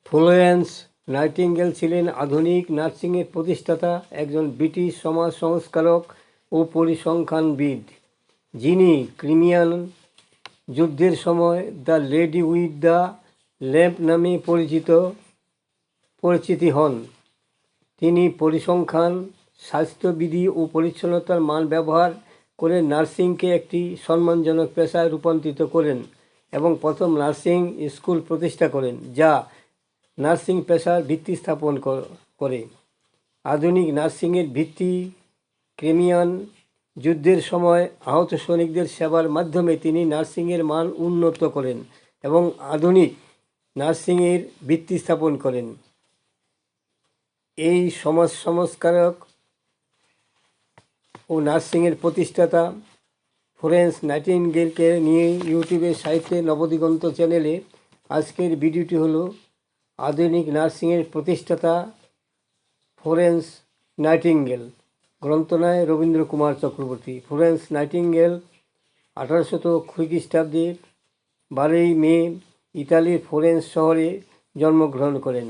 Florence nightingale ছিলেন আধুনিক নার্সিংয়ের প্রতিষ্ঠাতা, একজন ব্রিটিশ সমাজ সংস্কারক ও পরিসংখ্যানবিদ, যিনি ক্রিমিয়ান যুদ্ধের সময় the lady with the lamp নামে পরিচিতি হন। তিনি পরিসংখ্যান, স্বাস্থ্যবিধি ও পরিচ্ছন্নতার মান ব্যবহার করে নার্সিংকে একটি সম্মানজনক পেশায় রূপান্তরিত করেন এবং প্রথম নার্সিং স্কুল প্রতিষ্ঠা করেন, যা নার্সিং পেশার ভিত্তি স্থাপন করে। আধুনিক নার্সিংয়ের ভিত্তি ক্রিমিয়ান যুদ্ধের সময় আহত সৈনিকদের সেবার মাধ্যমে তিনি নার্সিংয়ের মান উন্নত করেন এবং আধুনিক নার্সিংয়ের ভিত্তি স্থাপন করেন। এই সমাজ সংস্কারক ও নার্সিংয়ের প্রতিষ্ঠাতা ফ্লোরেন্স নাইটিঙ্গেলকে নিয়ে ইউটিউবের সাহিত্যে নবদিগন্ত চ্যানেলে আজকের ভিডিওটি হলো আধুনিক নার্সিংয়ের প্রতিষ্ঠাতা ফ্লোরেন্স নাইটিঙ্গেল। গ্রন্থনায় রবীন্দ্র কুমার চক্রবর্তী। ফ্লোরেন্স নাইটিঙ্গেল 1820 খ্রিস্টাব্দে 12 মে ইতালির ফ্লোরেন্স শহরে জন্মগ্রহণ করেন।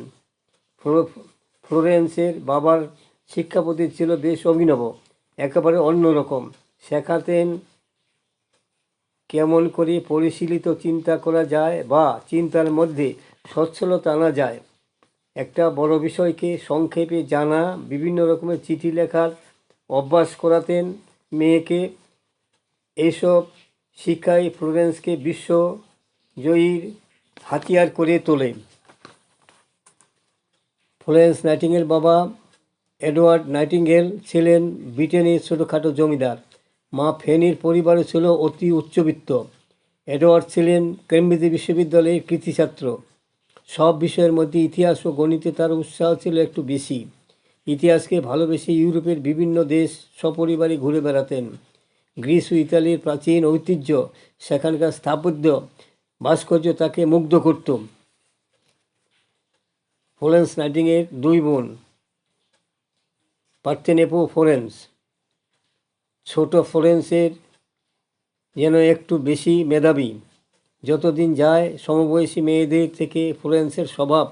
ফ্লোরেন্সের বাবার শিক্ষাপদ্ধতি ছিল বেশ অভিনব, একেবারে অন্যরকম। শেখাতেন কেমন করে পরিশীলিত চিন্তা করা যায় বা চিন্তার মধ্যে সচ্ছলতা আনা যায়, একটা বড় বিষয়কে সংক্ষেপে জানা, বিভিন্ন রকমের চিঠি লেখার অভ্যাস করাতেন মেয়েকে। এইসব শিক্ষাই ফ্লোরেন্সকে বিশ্বজয়ীর হাতিয়ার করে তোলে। ফ্লোরেন্স নাইটিঙ্গেল বাবা এডওয়ার্ড নাইটিঙ্গেল ছিলেন ব্রিটেনের ছোটোখাটো জমিদার। মা ফেনির পরিবারও ছিল অতি উচ্চবিত্ত। এডওয়ার্ড ছিলেন কেমব্রিজ বিশ্ববিদ্যালয়ের কৃতী ছাত্র। সব বিষয়ের মধ্যে ইতিহাস ও গণিতে তার উৎসাহ ছিল একটু বেশি। ইতিহাসকে ভালোবেসে ইউরোপের বিভিন্ন দেশ সপরিবারে ঘুরে বেড়াতেন। গ্রিস ও ইতালির প্রাচীন ঐতিহ্য, সেখানকার স্থাপত্য, ভাস্কর্য তাকে মুগ্ধ করত। ফ্লোরেন্স নাইটিঙ্গেলের 2 বোন, পার্থেনেপো ফ্লোরেন্স। ছোট ফ্লোরেন্সের যেন একটু বেশি মেধাবী। যতদিন যায় সমবয়সী মেয়েদের থেকে ফ্লোরেন্সের স্বভাব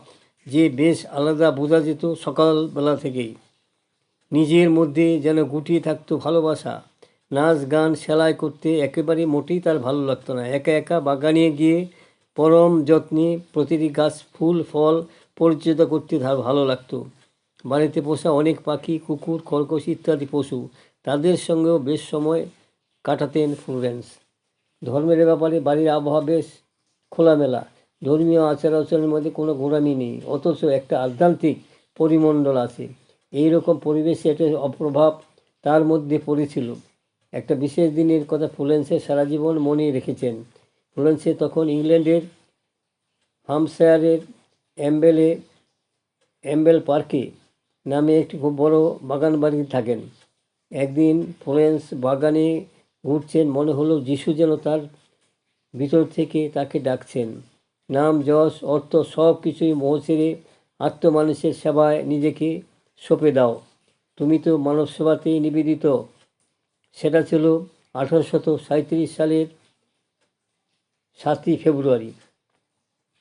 যে বেশ আলাদা বোঝা যেত সকালবেলা থেকেই। নিজের মধ্যে যেন গুটিয়ে থাকতো ভালোবাসা। নাচ গান সেলাই করতে একেবারে মোটেই তার ভালো লাগতো না। একা একা বাগানে গিয়ে পরম যত্নে প্রতিটি গাছ, ফুল, ফল পরিচর্যা করতে তার ভালো লাগতো। বাড়িতে পোষা অনেক পাখি, কুকুর, খরগোশ ইত্যাদি পশু, তাদের সঙ্গেও বেশ সময় কাটাতেন ফ্লোরেন্স। ধর্মের ব্যাপারে বাড়ির আবহাওয়া বেশ খোলামেলা। ধর্মীয় আচার আচরণের মধ্যে কোনো গোঁড়ামি নেই, অথচ একটা আধ্যাত্মিক পরিমণ্ডল আছে। এই রকম পরিবেশে একটা অপ্রভাব তার মধ্যে পড়েছিল। একটা বিশেষ দিনের কথা ফ্লোরেন্সের সারা জীবন মনে রেখেছেন। ফ্লোরেন্সে তখন ইংল্যান্ডের হাম্পশায়ারের অ্যাম্বেল পার্কে নামে একটি খুব বড় বাগান বাড়িতে থাকেন। একদিন ফ্লোরেন্স বাগানে ঘুরছেন, মনে হলো যিশু যেন তার ভিতর থেকে তাকে ডাকছেন। নাম, যশ, অর্থ সব কিছুই মোহ ছেড়ে আত্মমানুষের সেবায় নিজেকে সঁপে দাও, তুমি তো মানব সেবাতেই নিবেদিত। সেটা ছিল 1837 সালের 7ই ফেব্রুয়ারি।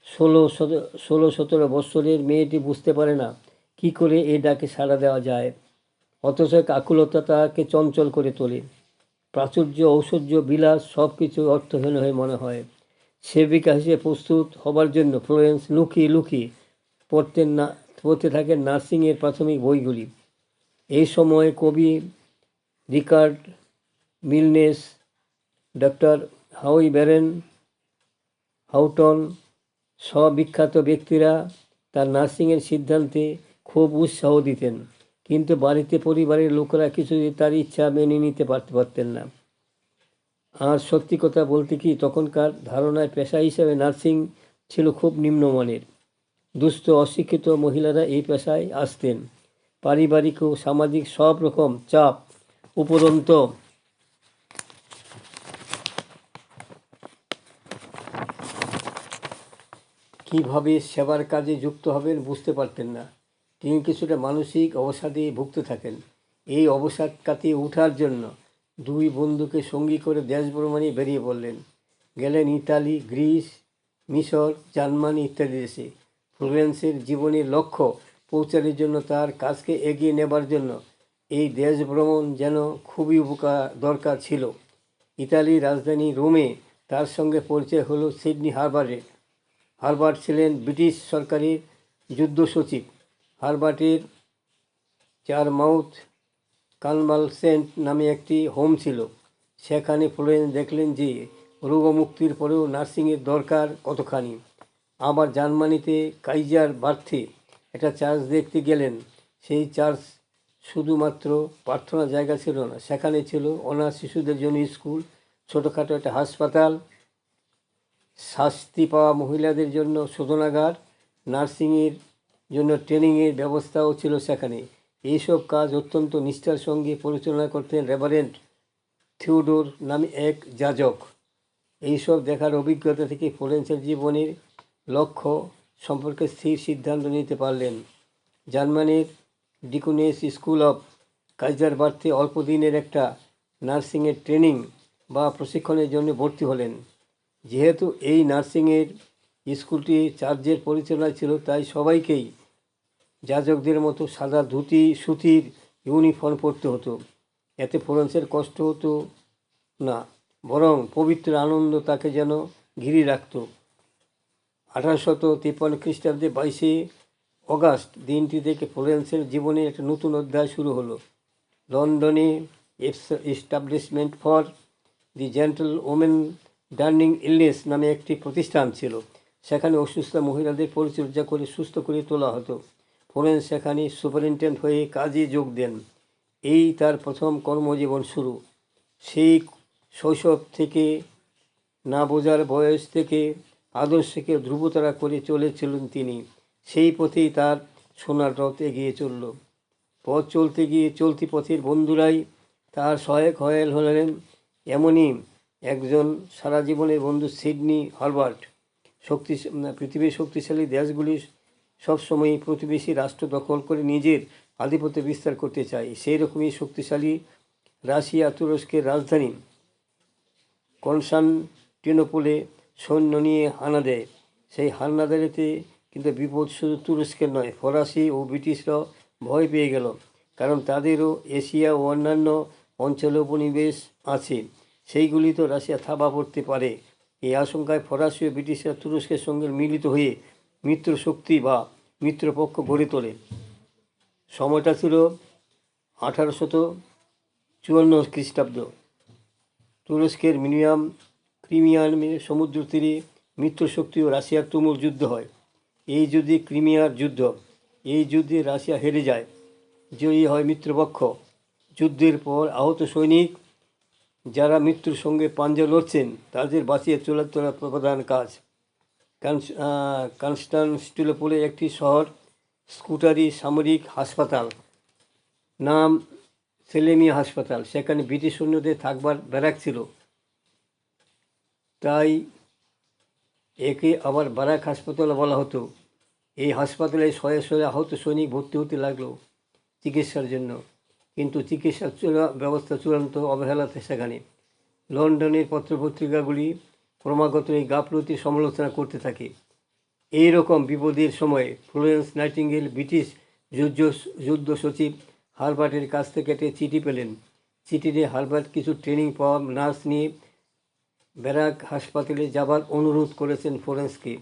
16-17 বৎসরের মেয়েটি বুঝতে পারে না কি করে এ ডাকে সাড়া দেওয়া যায়, অথচ আকুলতা তাকে চঞ্চল করে তোলে। প্রাচুর্য, ঐশ্বর্য, বিলাস সব কিছু অর্থহীন হয়ে মনে হয়। সেবিকা হিসেবে প্রস্তুত হবার জন্য ফ্লোরেন্স লুকিয়ে লুকিয়ে পড়তে থাকেন নার্সিংয়ের প্রাথমিক বইগুলি। এই সময় কবি রিচার্ড মিলনেস, ডক্টর হাউই ব্যারেন হাউটন সব বিখ্যাত ব্যক্তিরা তার নার্সিংয়ের সিদ্ধান্তে খুব উৎসাহ দিতেন, কিন্তু বাড়িতে পরিবারের লোকেরা কিছুতেই তার ইচ্ছা মেনে নিতে পারতেন না। আর সত্যি কথা বলতে কি, তখনকার ধারণায় পেশা হিসাবে নার্সিং ছিল খুব নিম্নমানের। দুস্থ অশিক্ষিত মহিলারা এই পেশায় আসতেন। পারিবারিক ও সামাজিক সব রকম চাপ উপরন্ত কীভাবে সেবার কাজে যুক্ত হবেন বুঝতে পারতেন না। তিনি কিছুটা মানসিক অবসাদে ভুগতে থাকেন। এই অবসাদ কাটিয়ে ওঠার জন্য 2 বন্ধুকে সঙ্গী করে দেশ ভ্রমণে বেরিয়ে পড়লেন। গেলেন ইতালি, গ্রিস, মিশর, জার্মানি ইত্যাদি দেশে। ফ্লোরেন্সের জীবনের লক্ষ্য পৌঁছানোর জন্য তার কাজকে এগিয়ে নেবার জন্য এই দেশ ভ্রমণ যেন খুবই দরকার ছিল। ইতালির রাজধানী রোমে তার সঙ্গে পরিচয় হলো সিডনি হারবার্টের। হারবার্ট ছিলেন ব্রিটিশ সরকারের যুদ্ধ সচিব। হারবার্টের চারমাউথ কনভালসেন্ট নামে একটি হোম ছিল। সেখানে ফ্লোরেন্স দেখলেন যে রোগমুক্তির পরেও নার্সিংয়ের দরকার কতখানি। আবার জার্মানিতে কাইজার বার্থে একটা চার্চ দেখতে গেলেন। সেই চার্চ শুধুমাত্র প্রার্থনার জায়গা ছিল না, সেখানে ছিল অনাথ শিশুদের জন্য স্কুল, ছোটোখাটো একটা হাসপাতাল, শাস্তি পাওয়া মহিলাদের জন্য শোধনাগার, নার্সিংয়ের জন্য ট্রেনিংয়ের ব্যবস্থাও ছিল সেখানে। এইসব কাজ অত্যন্ত নিষ্ঠার সঙ্গে পরিচালনা করতেন রেভারেন্ড থিওডোর নামে এক যাজক। এইসব দেখার অভিজ্ঞতা থেকে ফ্লোরেন্সের জীবনের লক্ষ্য সম্পর্কে স্থির সিদ্ধান্ত নিতে পারলেন। জার্মানির ডিকুনেস স্কুল অফ কাইজারবার্থে অল্প দিনের একটা নার্সিংয়ের ট্রেনিং বা প্রশিক্ষণের জন্য ভর্তি হলেন। যেহেতু এই নার্সিংয়ের স্কুলটি চার্চের পরিচালনায় ছিল, তাই সবাইকেই যাজকদের মতো সাদা ধুতি সুতির ইউনিফর্ম পরতে হতো। এতে ফ্লোরেন্সের কষ্ট হতো না, বরং পবিত্র আনন্দ তাকে যেন ঘিরে রাখত। 1853 খ্রিস্টাব্দে 22 অগাস্ট দিনটি থেকে ফ্লোরেন্সের জীবনে একটা নতুন অধ্যায় শুরু হলো। লন্ডনে establishment for the gentlewomen during illness নামে একটি প্রতিষ্ঠান ছিল। সেখানে অসুস্থ মহিলাদের পরিচর্যা করে সুস্থ করে তোলা হতো। ফ্লোরেন্স সেখানে সুপারিনটেন্ডেন্ট হয়ে কাজে যোগ দেন। এই তার প্রথম কর্মজীবন শুরু। সেই শৈশব থেকে, না বোঝার বয়স থেকে আদর্শকে ধ্রুবতারা করে চলেছিলেন তিনি। সেই পথেই তার সোনার রথ এগিয়ে চলল। পথ চলতে গিয়ে চলতি পথের বন্ধুরাই তার সহায়ক হয়ে হলেন। এমনই একজন সারা জীবনের বন্ধু সিডনি হারবার্ট। পৃথিবীর শক্তিশালী দেশগুলি সবসময়ই প্রতিবেশী রাষ্ট্র দখল করে নিজের আধিপত্য বিস্তার করতে চায়। সেই রকমই শক্তিশালী রাশিয়া তুরস্কের রাজধানী কনস্টান্টিনোপলে সৈন্য নিয়ে হানা দেয়। সেই হানাদারিতে কিন্তু বিপদ শুধু তুরস্কের নয়, ফরাসি ও ব্রিটিশরাও ভয় পেয়ে গেল, কারণ তাদেরও এশিয়া ও অন্যান্য অঞ্চলে উপনিবেশ আছে, সেইগুলি তো রাশিয়া থাবা পড়তে পারে। এই আশঙ্কায় ফরাসি ও ব্রিটিশরা তুরস্কের সঙ্গে মিলিত হয়ে মিত্র শক্তি বা মিত্রপক্ষ গড়ে তোলে। সময়টা ছিল 1854 খ্রিস্টাব্দ। তুরস্কের ক্রিমিয়ান সমুদ্র তীরে মিত্রশক্তি ও রাশিয়ার তুমুল যুদ্ধ হয়। এই যুদ্ধে ক্রিমিয়ার যুদ্ধ। এই যুদ্ধে রাশিয়া হেরে যায়, জয়ী হয় মিত্রপক্ষ। যুদ্ধের পর আহত সৈনিক যারা মৃত্যুর সঙ্গে পাঞ্জা লড়ছেন তাদের বাঁচিয়ে তোলা প্রধান কাজ। কনস্টান্টিনোপলে একটি শহর, স্কুটারি সামরিক হাসপাতাল, নাম সেলেমিয়া হাসপাতাল। সেখানে ব্রিটিশ সৈন্যদের থাকবার ব্যারাক ছিল, তাই একে আবার ব্যারাক হাসপাতাল বলা হতো। এই হাসপাতালে শয়ে শয়ে আহত সৈনিক ভর্তি হতে লাগলো চিকিৎসার জন্য, কিন্তু চিকিৎসার ব্যবস্থা চূড়ান্ত অবহেলাতে সেখানে। লন্ডনের পত্রপত্রিকাগুলি ক্রমাগত এই গাফলতির সমালোচনা করতে থাকে। এই রকম বিপদের সময়ে ফ্লোরেন্স নাইটিঙ্গেল ব্রিটিশ যুদ্ধ সচিব হারবার্টের কাছ থেকে একটা চিঠি পেলেন। চিঠিতে হারবার্ট কিছু ট্রেনিং পাওয়া নার্স নিয়ে ব্যারাক হাসপাতালে যাবার অনুরোধ করেছেন ফ্লোরেন্সকে।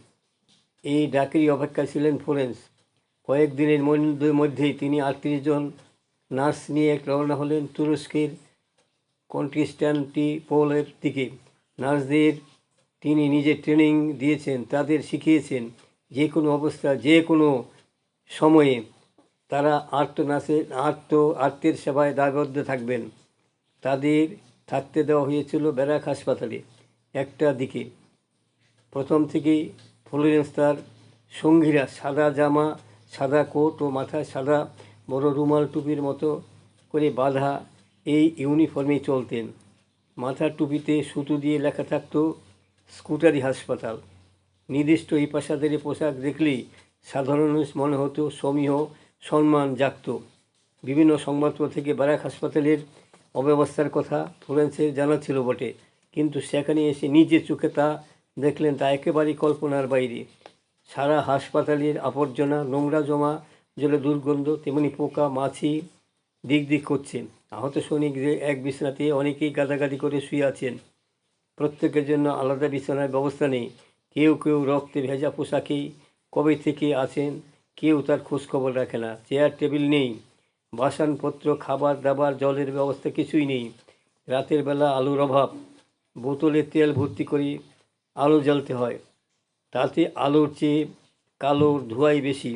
এই ডাকেরই অপেক্ষায় ছিলেন ফ্লোরেন্স। কয়েকদিনের মধ্যেই তিনি 38 জন নার্স নিয়ে রওনা হলেন তুরস্কের কনস্টান্টিনোপলের দিকে। নার্সদের তিনি নিজে ট্রেনিং দিয়েছেন, তাদের শিখিয়েছেন যে কোনো অবস্থা, যে কোনো সময়ে তারা আর্তের সেবায় দায়বদ্ধ থাকবেন। তাদের থাকতে দেওয়া হয়েছিল ব্যারাক হাসপাতালে একটা দিকে। প্রথম থেকেই ফ্লোরেন্স তার সঙ্গীরা সাদা জামা, সাদা কোট ও মাথায় সাদা বড় রুমাল টুপির মতো করে বাঁধা এই ইউনিফর্মেই চলতেন। মাথার টুপিতে সুতো দিয়ে লেখা থাকতো স্কুটারি হাসপাতাল। নির্দিষ্ট এই পেশাদারি পোশাক দেখলেই সাধারণ মনে হতো সমীহ সম্মান জাগত। বিভিন্ন সংবাদপত্র থেকে ব্যারাক হাসপাতালের অব্যবস্থার কথা ফ্লোরেন্সের জানা ছিল বটে, কিন্তু সেখানে এসে নিজের চোখে তা দেখলেন তা একেবারেই কল্পনার বাইরে। সারা হাসপাতালের আবর্জনা, নোংরা জমা জলে দুর্গন্ধ, তেমনি পোকা মাছি দিক দিক করছে। আহত সৈনিকদের এক বিছানাতে অনেকেই গাদাগাদি করে শুয়ে আছেন। প্রত্যেকের জন্য আলাদা বিছানার ব্যবস্থা নেই। কেউ কেউ রক্তে ভেজা পোশাকেই কবে থেকে আছেন, কেউ তার খোঁজখবর রাখে না। চেয়ার টেবিল নেই, বাসনপত্র, খাবার দাবার, জলের ব্যবস্থা কিছুই নেই। রাতের বেলা আলোর অভাব, বোতলে তেল ভর্তি করে আলো জ্বালতে হয়, তাতে আলোর চেয়ে কালোর ধোঁয়াই বেশি।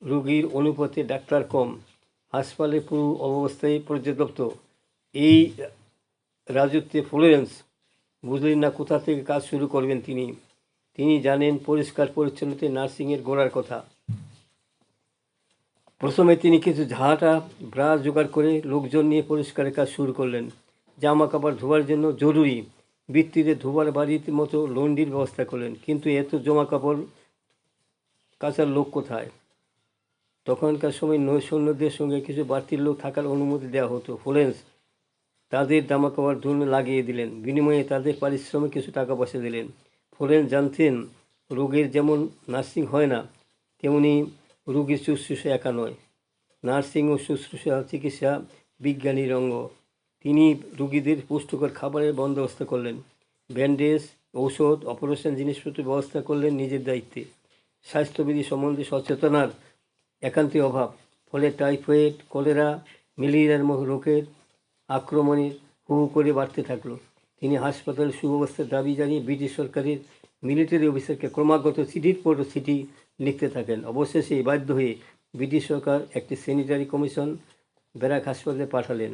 রোগীর অনুপাতে ডাক্তার কম, হাসপাতালের পুরো অবস্থায় পর্যাপ্ত। এই রাজত্বে ফ্লোরেন্স বুঝলেন না কোথা থেকে কাজ শুরু করবেন তিনি। তিনি জানেন পরিষ্কার পরিচ্ছন্নতায় নার্সিংয়ের গোড়ার কথা। প্রথমে তিনি কিছু ঝাঁটা ব্রাশ জোগাড় করে লোকজন নিয়ে পরিষ্কারের কাজ শুরু করলেন। জামা কাপড় ধোয়ার জন্য জরুরি ভিত্তিতে ধোবার বাড়ির মতো লন্ড্রির ব্যবস্থা করলেন। কিন্তু এত জামা কাপড় কাচার লোক কোথায়? তখনকার সময় নৈসৈন্যদের সঙ্গে কিছু বাড়তি লোক থাকার অনুমতি দেওয়া হতো। ফ্লোরেন্স তাদের জামা কাপড় ধুয়ে লাগিয়ে দিলেন, বিনিময়ে তাদের পারিশ্রমিক কিছু টাকা পয়সা দিলেন। ফ্লোরেন্স জানতেন রোগের যেমন নার্সিং হয় না, তেমনি রোগীর শুশ্রূষা একা নয়। নার্সিং ও শুশ্রূষা চিকিৎসা বিজ্ঞানীর অঙ্গ। তিনি রোগীদের পুষ্টিকর খাবারের বন্দোবস্ত করলেন, ব্যান্ডেজ, ঔষধ, অপারেশন জিনিসপত্র ব্যবস্থা করলেন নিজের দায়িত্বে। স্বাস্থ্যবিধি সম্বন্ধে সচেতনার একান্তই অভাব, ফলে টাইফয়েড, কলেরা, ম্যালেরিয়ার মতো রোগের আক্রমণে হু হু করে বাড়তে থাকলো। তিনি হাসপাতালের সুব্যবস্থার দাবি জানিয়ে ব্রিটিশ সরকারের মিলিটারি অফিসারকে ক্রমাগত চিঠির পর চিঠি লিখতে থাকেন। অবশেষে বাধ্য হয়ে ব্রিটিশ সরকার একটি স্যানিটারি কমিশন ব্যারাক হাসপাতালে পাঠালেন।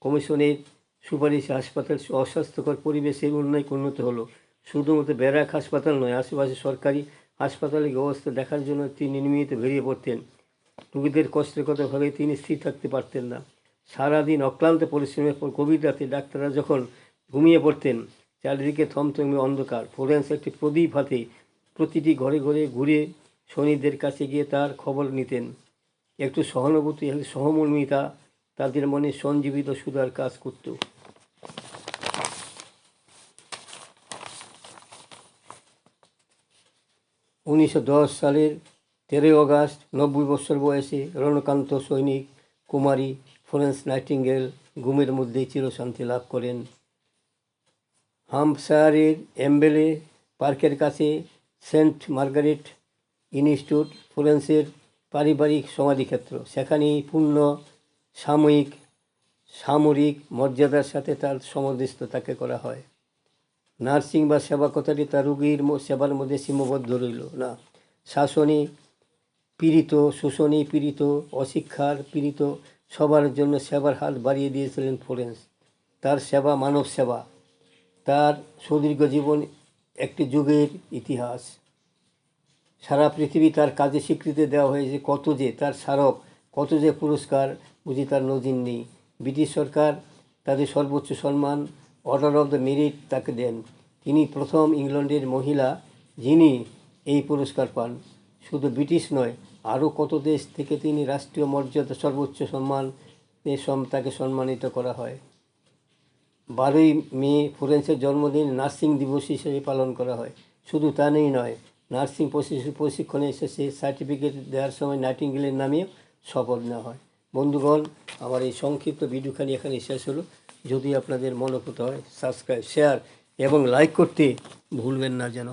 কমিশনের সুপারিশে হাসপাতাল অস্বাস্থ্যকর পরিবেশের উন্নত হলো। শুধুমাত্র ব্যারাক হাসপাতাল নয়, আশেপাশে সরকারি হাসপাতালের ব্যবস্থা দেখার জন্য তিনি নিয়মিত বেরিয়ে পড়তেন। রোগীদের কষ্টের কথা ভেবে তিনি স্থির থাকতে পারতেন না। সারাদিন অক্লান্ত পরিশ্রমের পর গভীর রাতে ডাক্তাররা যখন ঘুমিয়ে পড়তেন, চারিদিকে থমথমে অন্ধকার। ফ্লোরেন্স একটি প্রদীপ হাতে প্রতিটি ঘরে ঘরে ঘুরে সৈনিকদের কাছে গিয়ে তার খবর নিতেন। একটু সহানুভূতি, একটু সহমর্মিতা তাদের মনে সঞ্জীবিত সুধার কাজ করত। 1910 সালের 13 অগাস্ট 90 বছর বয়সে রণকান্ত সৈনিক কুমারী ফ্লোরেন্স নাইটিঙ্গেল ঘুমের মধ্যেই চিরশান্তি লাভ করেন। হাম্পশায়ারের এম্বেলে পার্কের কাছে সেন্ট মার্গারেট ইনস্টিটিউট ফ্লোরেন্সের পারিবারিক সমাধিক্ষেত্র। সেখানেই পূর্ণ সামরিক মর্যাদার সাথে তার সমাধিস্থ তাকে করা হয়। নার্সিং বা সেবা কথাটি তার রোগীর সেবার মধ্যে সীমাবদ্ধ রইল না। শোষণে পীড়িত, অশিক্ষার পীড়িত সবার জন্য সেবার হাত বাড়িয়ে দিয়েছিলেন ফ্লোরেন্স। তার সেবা মানব সেবা, তার সুদীর্ঘ জীবন একটি যুগের ইতিহাস। সারা পৃথিবী তার কাজে স্বীকৃতি দেওয়া হয়েছে, কত যে তার স্মারক, কত যে পুরস্কার, বুঝি তার নজির নেই। ব্রিটিশ সরকার তাদের সর্বোচ্চ সম্মান অর্ডার অফ দ্য মেরিট তাকে দেন। তিনি প্রথম ইংল্যান্ডের মহিলা যিনি এই পুরস্কার পান। শুধু ব্রিটিশ নয়, আরও কত দেশ থেকে তিনি রাষ্ট্রীয় মর্যাদা সর্বোচ্চ সম্মান তাকে সম্মানিত করা হয়। 12ই মে ফ্লোরেন্সের জন্মদিন নার্সিং দিবস হিসেবে পালন করা হয়। শুধু তা নয়, নার্সিং প্রশিক্ষণে এসেছে সার্টিফিকেট দেওয়ার সময় নাইটিঙ্গেলের নামে শপথ নেওয়া হয়। বন্ধুগণ, আমার এই সংক্ষিপ্ত ভিডিওখানি এখানে শেষ হলো। যদি আপনাদের মনোভূত হয়, সাবস্ক্রাইব, শেয়ার এবং লাইক করতে ভুলবেন না যেন।